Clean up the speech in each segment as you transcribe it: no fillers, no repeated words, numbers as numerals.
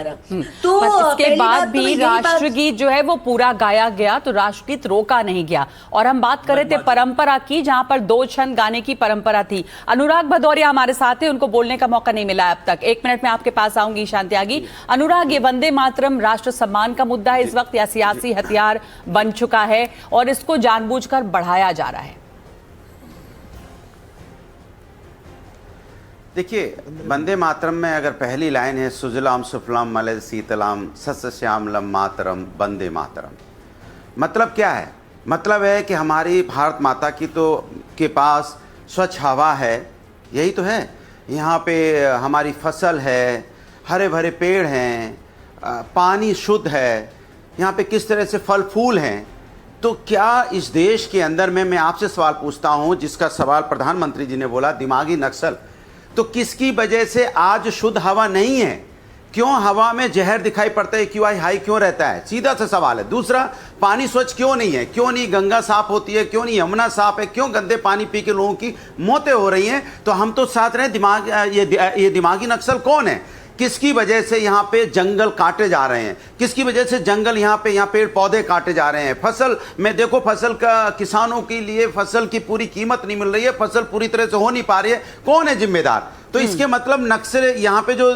तो इसके बाद भी राष्ट्रगीत जो है वो पूरा गाया गया, तो राष्ट्रगीत रोका नहीं गया। और हम बात कर रहे थे परंपरा की, जहां पर 2 छंद गाने की परंपरा थी। अनुराग भदौरिया हमारे साथ हैं, उनको बोलने का मौका नहीं मिला अब तक। 1 मिनट में आपके पास आऊंगी ईशान त्यागी। अनुराग, ये वंदे मातरम राष्ट्र सम्मान का मुद्दा है इस वक्त या सियासी हथियार बन चुका है और इसको जानबूझकर बढ़ाया जा रहा है? देखिए, वंदे मातरम में अगर पहली लाइन है सुजलाम सुफलाम मलय शीतलाम सस्य श्यामलम मातरम वंदे मातरम, मतलब क्या है? मतलब है कि हमारी भारत माता की तो के पास स्वच्छ हवा है, यही तो है। यहाँ पे हमारी फसल है, हरे भरे पेड़ हैं, पानी शुद्ध है, यहाँ पे किस तरह से फल फूल हैं। तो क्या इस देश के अंदर में, मैं आपसे सवाल पूछता हूँ जिसका सवाल प्रधानमंत्री जी ने बोला, दिमागी नक्सल, तो किसकी वजह से आज शुद्ध हवा नहीं है? क्यों हवा में जहर दिखाई पड़ता है? क्यों हाई क्यों रहता है? सीधा सा सवाल है। दूसरा, पानी स्वच्छ क्यों नहीं है? क्यों नहीं गंगा साफ होती है? क्यों नहीं यमुना साफ है? क्यों गंदे पानी पी के लोगों की मौतें हो रही हैं? तो हम तो साथ रहे ये दिमागी नक्सल कौन है? किसकी वजह से यहाँ पे जंगल काटे जा रहे हैं? किसकी वजह से जंगल यहाँ पेड़ पौधे काटे जा रहे हैं? फसल में देखो, फसल का किसानों के लिए फसल की पूरी कीमत नहीं मिल रही है, फसल पूरी तरह से हो नहीं पा रही है। कौन है जिम्मेदार? तो इसके मतलब नक्सल यहाँ पे जो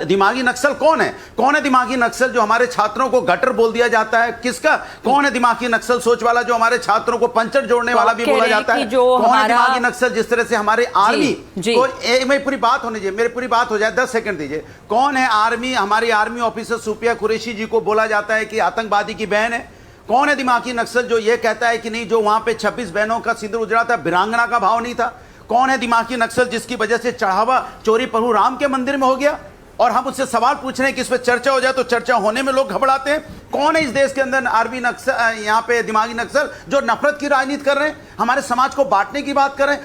दिमागी नक्सल कौन है? कौन है दिमागी नक्सल जो हमारे छात्रों को गटर बोल दिया जाता है? किसका? कौन है दिमागी नक्सल सोच वाला जो हमारे छात्रों को पंचर जोड़ने वाला भी बोला जाता है? कौन है दिमागी नक्सल जिस तरह से हमारे आर्मी को, मेरी पूरी बात होने दीजिए, मेरी पूरी बात हो जाए, 10 सेकंड दीजिए। कौन है आर्मी, हमारी आर्मी ऑफिसर सुफिया कुरैशी जी को बोला जाता है कि आतंकवादी की बहन है? कौन है दिमागी नक्सल जो ये कहता है कि नहीं, जो वहां पे 26 बहनों का सिंदूर उजड़ा था, वीरांगना का भाव नहीं था? कौन है दिमागी नक्सल जिसकी वजह से चढ़ावा चोरी प्रभु राम के मंदिर में हो गया? और हम उससे सवाल पूछ रहे हैं कि इस पर चर्चा हो जाए तो चर्चा होने में लोग घबराते हैं। कौन है इस देश के अंदर आर्मी नक्सल, यहाँ पे दिमागी नक्सल जो नफरत की राजनीति कर रहे हैं, हमारे समाज को बांटने की बात कर रहे हैं,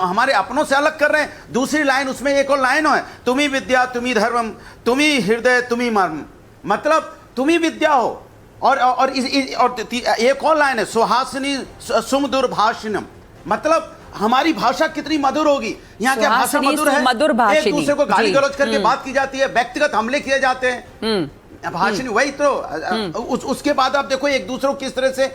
हमारे अपनों से अलग कर रहे हैं? दूसरी लाइन, उसमें एक और लाइन है, तुम्ही विद्या तुम्ही धर्म तुम्ही हृदय तुम्ही मर्म, मतलब तुम्ही विद्या हो। और एक और लाइन है, सुहासिनी सुमधुर भाषिणम, मतलब हमारी भाषा कितनी मधुर होगी। यहाँ क्या भाषा मधुर है? एक दूसरे को गाली गलौज करके बात की जाती है, व्यक्तिगत हमले किए जाते हैं, भाषण वही तो। उसके बाद आप देखो एक दूसरे को किस तरह से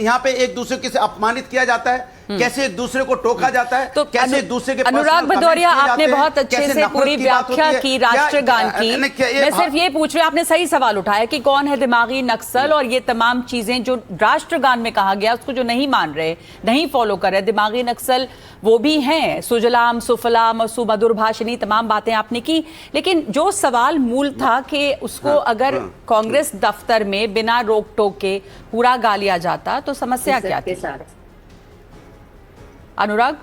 यहाँ पे एक दूसरे को अपमानित किया जाता है, कैसे एक दूसरे को टोका जाता है, तो कैसे एक दूसरे के। अनुराग भदौरिया, आपने बहुत अच्छे से पूरी व्याख्या की राष्ट्रगान की। मैं सिर्फ ये पूछ रही हूँ, आपने सही सवाल उठाया कि कौन है दिमागी नक्सल, और ये तमाम चीजें जो राष्ट्रगान में कहा गया उसको जो नहीं मान रहे, नहीं फॉलो कर रहे, दिमागी नक्सल वो भी हैं। सुजलाम सुफलाम सुमधुर भाषिणी, तमाम बातें आपने की, लेकिन जो सवाल मूल था कि उसको अगर कांग्रेस दफ्तर में बिना रोक टोक के पूरा गा लिया जाता तो समस्या क्या थी? अनुराग,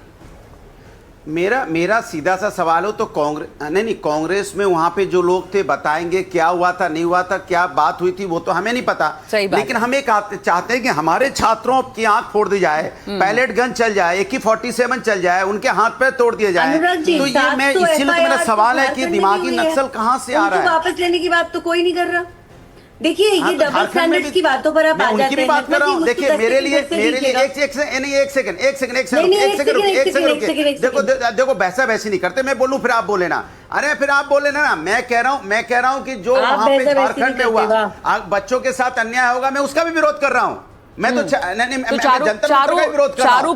मेरा सीधा सा सवाल हो तो कांग्रेस में वहां पे जो लोग थे बताएंगे क्या हुआ था, नहीं हुआ था, क्या बात हुई थी, वो तो हमें नहीं पता। लेकिन हम एक चाहते हैं कि हमारे छात्रों की आंख फोड़ दी जाए, पैलेट गन चल जाए, AK-47 चल जाए, उनके हाथ पैर तोड़ दिए जाए। तो ये मैं इसीलिए तो मेरा सवाल है कि दिमागी नक्सल कहां से आ रहा है? वापस लेने की बात तो कोई नहीं कर रहा। देखिए, ये डबल स्टैंडर्ड्स की बातों पर आप आ जाते हैं। बात कर रहा हूं। देखिए, मेरे लिए एक सेकंड देखो वैसा वैसे नहीं करते, मैं बोलूं फिर आप बोले ना। अरे फिर आप बोले ना, मैं कह रहा हूं कि जो वहां पे झारखंड में हुआ बच्चों के साथ अन्याय होगा, मैं उसका भी विरोध कर रहा हूं। मैं तो चारू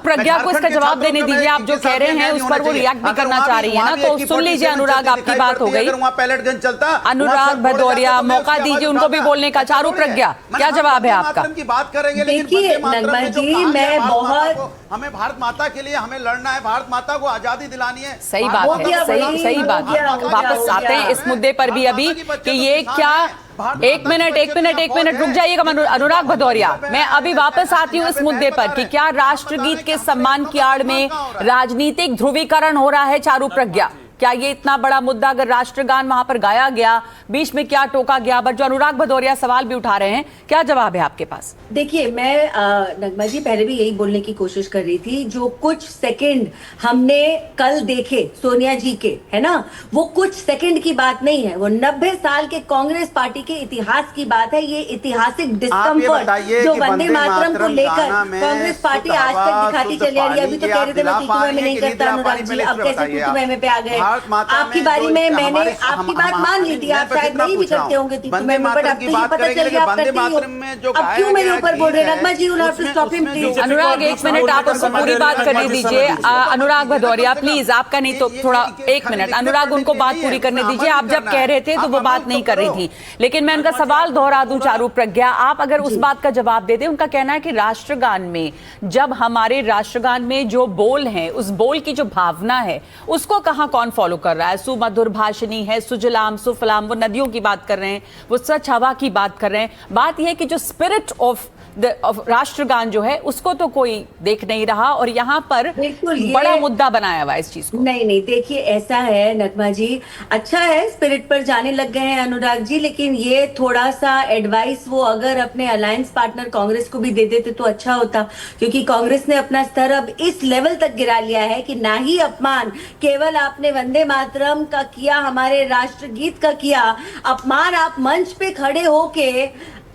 प्रज्ञा को इसका जवाब देने दीजिए। आप जो कह रहे हैं उस पर वो रिएक्ट भी करना चाह रही है ना, तो सुन लीजिए। अनुराग, आपकी बात हो गई। पैलेट गन चलता, अनुराग भदौरिया, मौका दीजिए उनको भी बोलने का। चारू प्रज्ञा, क्या जवाब है आपका? की बात करेंगे, देखिए नगमा जी, मैं बहुत, हमें भारत माता के लिए हमें लड़ना है, भारत माता को आजादी दिलानी है। सही बात है, सही बात है। वापस आते हैं इस मुद्दे पर भी अभी कि ये क्या। एक मिनट रुक जाइएगा अनुराग भदौरिया, मैं अभी वापस आती हूँ इस मुद्दे पर कि क्या राष्ट्रगीत के सम्मान की आड़ में राजनीतिक ध्रुवीकरण हो रहा है? चारू प्रज्ञा, क्या ये इतना बड़ा मुद्दा, अगर राष्ट्रगान वहां पर गाया गया, बीच में क्या टोका गया, बट जो अनुराग भदौरिया सवाल भी उठा रहे हैं, क्या जवाब है आपके पास? देखिए, मैं नगमा जी पहले भी यही बोलने की कोशिश कर रही थी, जो कुछ सेकंड हमने कल देखे सोनिया जी के, है ना, वो कुछ सेकंड की बात नहीं है, वो 90 साल के कांग्रेस पार्टी के इतिहास की बात है। ये ऐतिहासिक डिस्कम्फर्ट जो वंदे मातरम को लेकर कांग्रेस पार्टी आज तक दिखाती चली आ रही है। अभी तो कह रहे थे मैं में नहीं करता अनुराग जी, अब कैसे में पे आ गए? भारत माता आपकी में बारी जो में मैंने हमारे- आपकी बात मान ली थी, मैं आप बस शायद इतना नहीं भी पूछ रहा करते हूं। होंगे, बट वंदे अब मातरम तो की ये बात पता करेंगे, चल गया आप वंदे करते ही हो। मातरम में जो अब गाया क्यों मेरे गया ऊपर बोल रहे हैं? गीत नगमा जी, you'll have to उसमें- stop him, उसमें please. जो- अनुराग, एक मिनट, आप उसको पूरी बात करने दीजिए। अनुराग भदौरिया, प्लीज, आपका नहीं तो थोड़ा एक मिनट, अनुराग उनको बात पूरी करने दीजिए। आप जब कह रहे थे तो वो बात नहीं कर रही थी, लेकिन मैं उनका सवाल दोहरा दूं। चारू प्रज्ञा, आप अगर उस बात का जवाब दे दें। उनका कहना है कि राष्ट्रगान में, जब हमारे राष्ट्रगान में जो बोल हैं, उस बोल की जो भावना है, उसको कहां कौन फॉलो कर रहा है? सुमधुर भाषिणी है, सुजलाम सुफलाम, वो नदियों की बात कर रहे हैं, वो स्वच्छ हवा की बात कर रहे हैं। बात यह है कि जो स्पिरिट ऑफ राष्ट्रगान जो है, उसको तो कोई देख नहीं रहा, और यहां पर बड़ा मुद्दा बनाया हुआ है इस चीज को। नहीं, देखिए ऐसा है नगमा जी, अच्छा है स्पिरिट पर जाने लग गए हैं अनुराग जी, लेकिन ये थोड़ा सा एडवाइस वो अगर अपने अलायंस पार्टनर कांग्रेस को भी दे देते तो अच्छा होता, क्योंकि कांग्रेस ने अपना स्तर अब इस लेवल तक गिरा लिया है कि ना ही अपमान केवल आपने वंदे मातरम का किया, हमारे राष्ट्रगीत का किया अपमान, आप मंच पे खड़े होके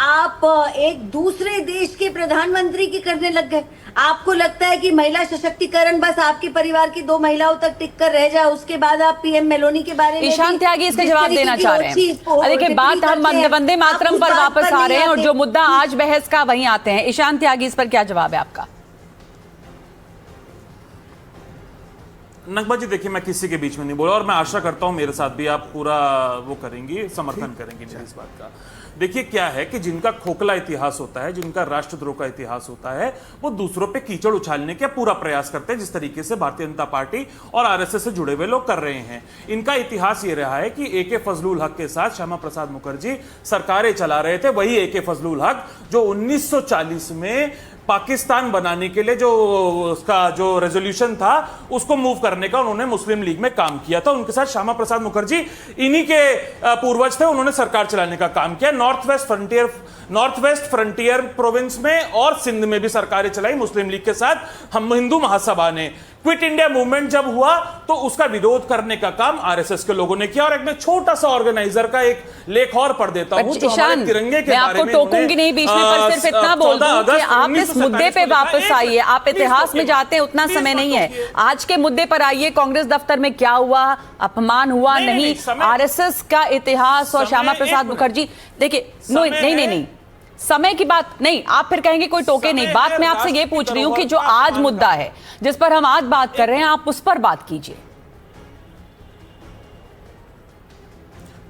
आप एक दूसरे देश के प्रधानमंत्री की करने लग गए। आपको लगता है कि महिला सशक्तिकरण बस आपके परिवार की 2 महिलाओं तक टिक कर रह जाए, उसके बाद आप पीएम मेलोनी के बारे में ईशान त्यागी इसका जवाब देना चाह रहे हैं। देखिए, बात हम वंदे मातरम पर वापस आ रहे हैं, और जो मुद्दा आज बहस का वहीं आते हैं। ईशान त्यागी, इस पर क्या जवाब है आपका? नगमा जी, देखिए, मैं किसी के बीच में नहीं बोला, और मैं आशा करता हूं मेरे साथ भी आप पूरा वो करेंगी, समर्थन करेंगी मेरी इस बात का। देखिए, क्या है कि जिनका खोखला इतिहास होता है, जिनका राष्ट्रद्रोह का इतिहास होता है, वो दूसरों पे कीचड़ उछालने का पूरा प्रयास करते हैं, जिस तरीके से भारतीय जनता पार्टी और आरएसएस से जुड़े हुए लोग कर रहे हैं। इनका इतिहास ये रहा है कि एके फजलुल हक के साथ श्यामा प्रसाद मुखर्जी सरकारें चला रहे थे। वही एके फजलुल हक जो 1940 में पाकिस्तान बनाने के लिए जो उसका जो रेजोल्यूशन था, उसको मूव करने का उन्होंने मुस्लिम लीग में काम किया था। उनके साथ श्यामा प्रसाद मुखर्जी इन्हीं के पूर्वज थे, उन्होंने सरकार चलाने का काम किया। नॉर्थ वेस्ट फ्रंटियर प्रोविंस में और सिंध में भी सरकारें चलाई मुस्लिम लीग के साथ। हम हिंदू महासभा ने क्विट इंडिया मूवमेंट जब हुआ तो उसका विरोध करने का काम आरएसएस के लोगों ने किया। और एक मैं छोटा सा ऑर्गेनाइजर का एक लेख और पढ़ देता हूं जो हमारे तिरंगे के बारे में, मैं आपको टोकूंगी नहीं बीच में, पर सिर्फ इतना बोल दूं कि आप इस मुद्दे पे वापस आइए। आप इतिहास में जाते हैं, उतना समय नहीं है। आज के मुद्दे पर आइए। कांग्रेस दफ्तर में क्या हुआ, अपमान हुआ? नहीं, आरएसएस का इतिहास और श्यामा प्रसाद मुखर्जी, देखिए, नहीं, समय की बात नहीं। आप फिर कहेंगे कोई टोके नहीं। बात मैं आपसे ये पूछ रही हूं कि जो आज मुद्दा है, जिस पर हम आज बात कर रहे हैं, आप उस पर बात कीजिए।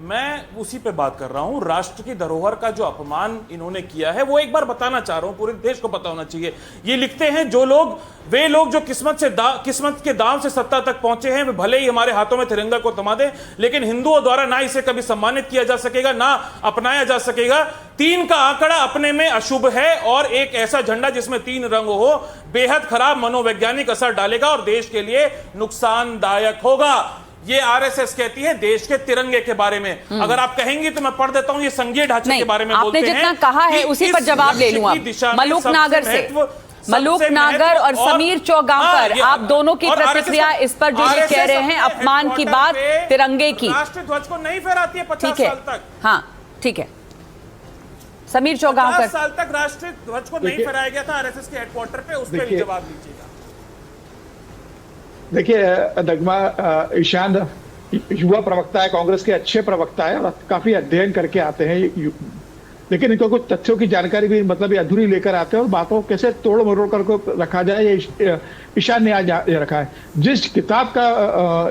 मैं उसी पे बात कर रहा हूं। राष्ट्र की धरोहर का जो अपमान इन्होंने किया है, वो एक बार बताना चाह रहा हूं, पूरे देश को पता होना चाहिए। ये लिखते हैं वे लोग जो किस्मत के दांव से सत्ता तक पहुंचे हैं, वे भले ही हमारे हाथों में तिरंगा को थमा दें, लेकिन हिंदुओं द्वारा ना इसे कभी सम्मानित किया जा सकेगा, ना अपनाया जा सकेगा। 3 का आंकड़ा अपने में अशुभ है, और एक ऐसा झंडा जिसमें 3 रंग हो बेहद खराब मनोवैज्ञानिक असर डालेगा और देश के लिए नुकसानदायक होगा। ये आरएसएस कहती है देश के तिरंगे के बारे में। अगर आप कहेंगे तो मैं पढ़ देता हूं, ये संघीय ढांचे के बारे में बोलते हैं। आपने जितना कहा है उसी पर जवाब ले लूं। मलूक नागर से, मलूक नागर और समीर चौगांवकर, आप दोनों की प्रतिक्रिया इस पर जो ये कह रहे हैं, अपमान की बात तिरंगे की, राष्ट्र ध्वज को नहीं फहराती है 50 साल तक। हाँ, ठीक है। समीर चौगांवकर, 50 साल तक राष्ट्रीय ध्वज को नहीं फहराया गया था आरएसएस के हेडक्वार्टर पे, उस पर भी जवाब लीजिएगा। देखिए नगमा, ईशान युवा प्रवक्ता है, कांग्रेस के अच्छे प्रवक्ता है और काफी अध्ययन करके आते हैं, लेकिन इनको कुछ तथ्यों की जानकारी भी मतलब ये अधूरी लेकर आते हैं, और बातों को कैसे तोड़ मरोड़ कर रखा जाए, ये ईशान ने आज रखा है। जिस किताब का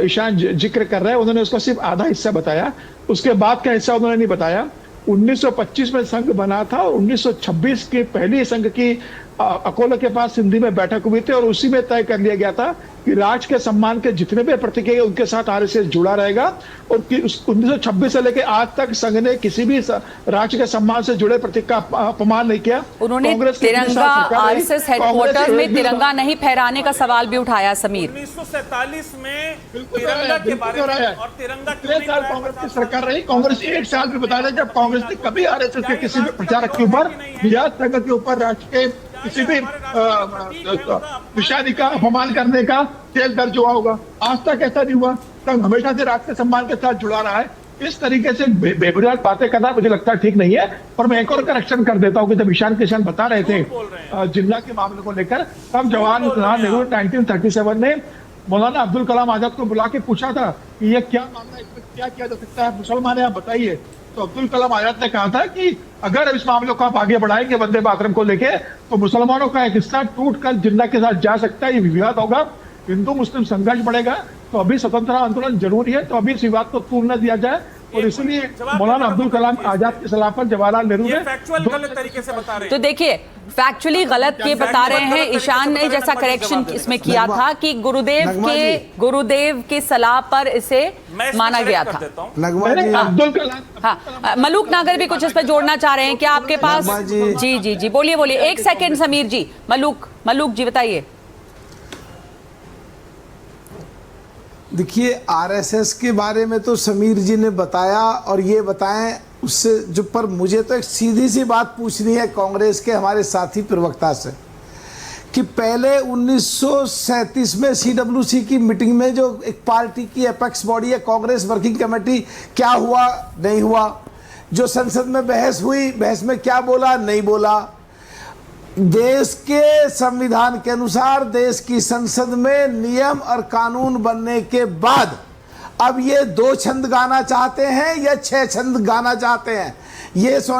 ईशान जिक्र कर रहे हैं, उन्होंने उसका सिर्फ आधा हिस्सा बताया, उसके बाद का हिस्सा उन्होंने नहीं बताया। 1925 में संघ बना था, और 1926 की पहली संघ की अकोला के पास सिंधी में बैठक हुई थी, और उसी में तय कर लिया गया था कि राज्य के सम्मान के जितने भी प्रतीक है उनके साथ आरएसएस जुड़ा रहेगा। और 1926 से लेकर आज तक संघ ने किसी भी राज्य के सम्मान से जुड़े प्रतीक का अपमान नहीं किया। उन्होंने तिरंगा, आरएसएस हेडक्वार्टर में तिरंगा नहीं फहराने का सवाल भी उठाया। समीर, 1947 में तिरंगा के बारे में, और तिरंगा कांग्रेस की सरकार रही, कांग्रेस 1 साल भी बता दें जब कांग्रेस ने कभी आरएसएस के किसी भी प्रचारक के ऊपर या संघ के ऊपर राज्य के किसी भी निशानी का अपमान करने का केस दर्ज हुआ होगा। आज तक ऐसा नहीं हुआ। संघ हमेशा से राष्ट्र सम्मान के साथ जुड़ा रहा है। इस तरीके से बेबुनियाद बातें करना मुझे लगता है ठीक नहीं है। और मैं एक और करेक्शन कर देता हूँ कि जब ईशान किशन बता रहे थे जिन्ना के मामले को लेकर, तब जवाहरलाल नेहरू 1937 ने मौलाना अब्दुल कलाम आजाद को बुला के पूछा था कि ये क्या मामला है, इसमें क्या किया जा सकता है, मुसलमान है, आप बताइए। तो अब्दुल कलाम आजाद ने कहा था कि अगर इस मामले को आप आगे बढ़ाएंगे वंदे मातरम को लेके, तो मुसलमानों का एक हिस्सा टूट कर जिन्ना के साथ जा सकता है, ये विवाद होगा, हिंदू मुस्लिम संघर्ष बढ़ेगा। तो अभी स्वतंत्रता आंदोलन जरूरी है, तो अभी इस विवाद को तूल न दिया जाए। और इसलिए मौलाना अब्दुल कलाम आजाद के सलाह पर जवाहरलाल नेहरू ने फैक्चुअल गलत तरीके से बता रहे तो देखिए फैक्चुअली गलत ये बता रहे हैं, ईशान ने जैसा करेक्शन इसमें किया था कि गुरुदेव के सलाह पर इसे माना गया था। अब्दुल कलाम, हाँ, मलूक नागर भी कुछ इस पर जोड़ना चाह रहे हैं क्या आपके पास? जी जी जी, बोलिए बोलिए, एक सेकंड समीर जी। मलूक जी बताइए। देखिए आरएसएस के बारे में तो समीर जी ने बताया और ये बताएं उससे जो, पर मुझे तो एक सीधी सी बात पूछनी है कांग्रेस के हमारे साथी प्रवक्ता से कि पहले 1937 में सीडब्ल्यूसी की मीटिंग में जो एक पार्टी की एपेक्स बॉडी है कांग्रेस वर्किंग कमेटी, क्या हुआ नहीं हुआ, जो संसद में बहस हुई, बहस में क्या बोला नहीं बोला। देश के संविधान के अनुसार देश की संसद में नियम और कानून बनने के बाद अब ये 2 छंद गाना चाहते हैं या 6 छंद गाना चाहते हैं, ये